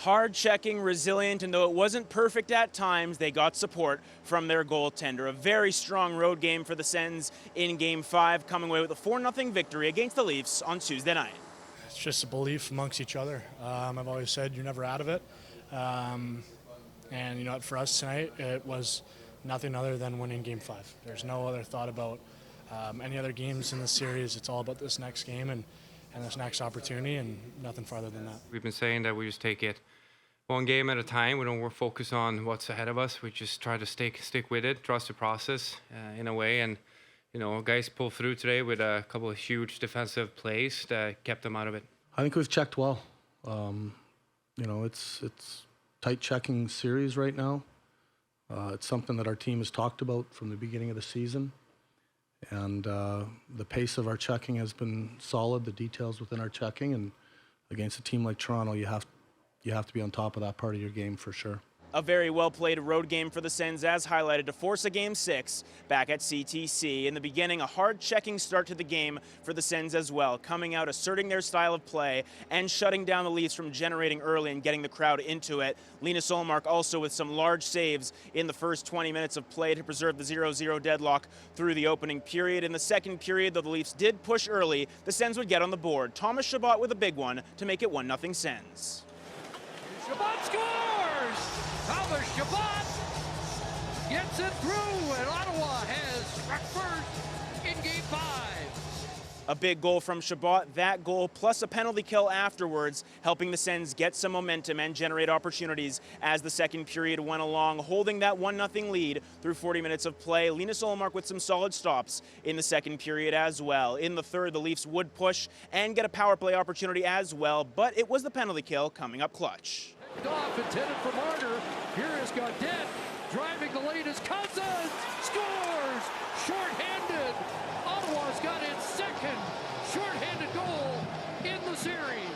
Hard checking, resilient, and though it wasn't perfect at times, they got support from their goaltender. A very strong road game for the Sens in Game 5, coming away with a 4-0 victory against the Leafs on Tuesday night. It's just a belief amongst each other. I've always said you're never out of it. And you know what, for us tonight, it was nothing other than winning Game 5. There's no other thought about any other games in the series. It's all about this next game and this next opportunity, and nothing farther than that. We've been saying that we just take it one game at a time. We don't focus on what's ahead of us. We just try to stick with it, trust the process in a way. And you know, guys pulled through today with a couple of huge defensive plays that kept them out of it. I think we've checked well. You know, it's tight checking series right now. It's something that our team has talked about from the beginning of the season. And the pace of our checking has been solid, the details within our checking. And against a team like Toronto, you have to be on top of that part of your game for sure. A very well-played road game for the Sens, as highlighted, to force a Game 6 back at CTC. In the beginning, a hard-checking start to the game for the Sens as well, coming out, asserting their style of play, and shutting down the Leafs from generating early and getting the crowd into it. Linus Ullmark also with some large saves in the first 20 minutes of play to preserve the 0-0 deadlock through the opening period. In the second period, though the Leafs did push early, the Sens would get on the board. Thomas Chabot with a big one to make it 1-0 Sens. Chabot scores! Thomas Chabot gets it through, and Ottawa has struck first in Game 5. A big goal from Chabot, that goal plus a penalty kill afterwards, helping the Sens get some momentum and generate opportunities as the second period went along, holding that 1-0 lead through 40 minutes of play. Linus Ullmark with some solid stops in the second period as well. In the third, the Leafs would push and get a power play opportunity as well, but it was the penalty kill coming up clutch. Off, intended for Marner. Here is Gaudette driving the lane as Cousins scores! Short-handed. Ottawa's got its second short-handed goal in the series.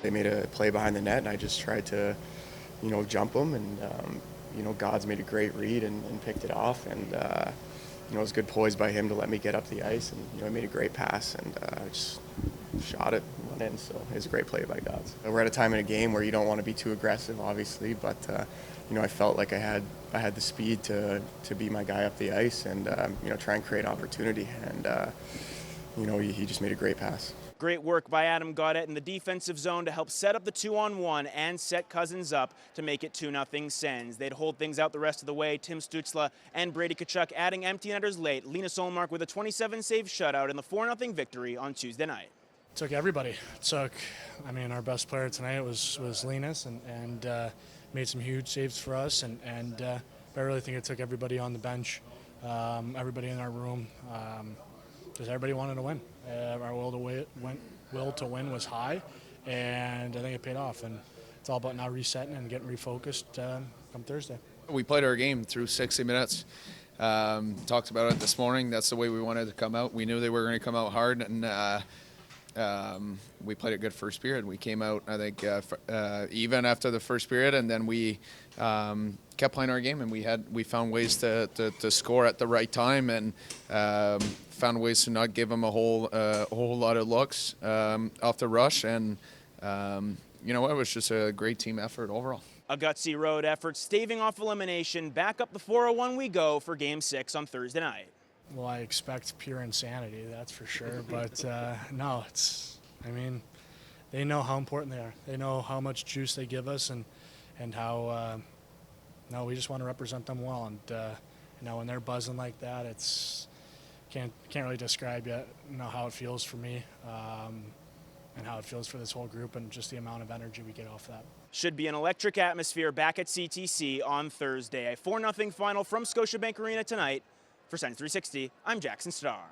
They made a play behind the net, and I just tried to, you know, jump them, and you know, God's made a great read and picked it off, and you know, it was good poise by him to let me get up the ice, and you know, I made a great pass, and just shot it, went in, so it was a great play by Gods. We're at a time in a game where you don't want to be too aggressive, obviously, but you know, I felt like I had the speed to be my guy up the ice and you know, try and create opportunity, and you know, he just made a great pass. Great work by Adam Gaudette in the defensive zone to help set up the 2-on-1 and set Cousins up to make it 2-0 Sens. They'd hold things out the rest of the way. Tim Stützle and Brady Tkachuk adding empty netters late. Linus Ullmark with a 27-save shutout in the 4-0 victory on Tuesday night. It took everybody. I mean, our best player tonight was Linus, and made some huge saves for us. And I really think it took everybody on the bench, everybody in our room, because everybody wanted to win. Our will to win was high, and I think it paid off. And it's all about now resetting and getting refocused come Thursday. We played our game through 60 minutes. Talked about it this morning. That's the way we wanted to come out. We knew they were going to come out hard, and we played a good first period. We came out, I think, even after the first period, and then we kept playing our game, and we found ways to score at the right time, and found ways to not give them a whole lot of looks off the rush, and you know, it was just a great team effort overall. A gutsy road effort, staving off elimination. Back up the 401 we go for Game 6 on Thursday night. Well, I expect pure insanity, that's for sure. But no, I mean, they know how important they are. They know how much juice they give us, and how, no, we just want to represent them well. And, you know, when they're buzzing like that, can't really describe yet, you know, how it feels for me, and how it feels for this whole group, and just the amount of energy we get off that. Should be an electric atmosphere back at CTC on Thursday. A 4-0 final from Scotiabank Arena tonight. For Sens 360, I'm Jackson Starr.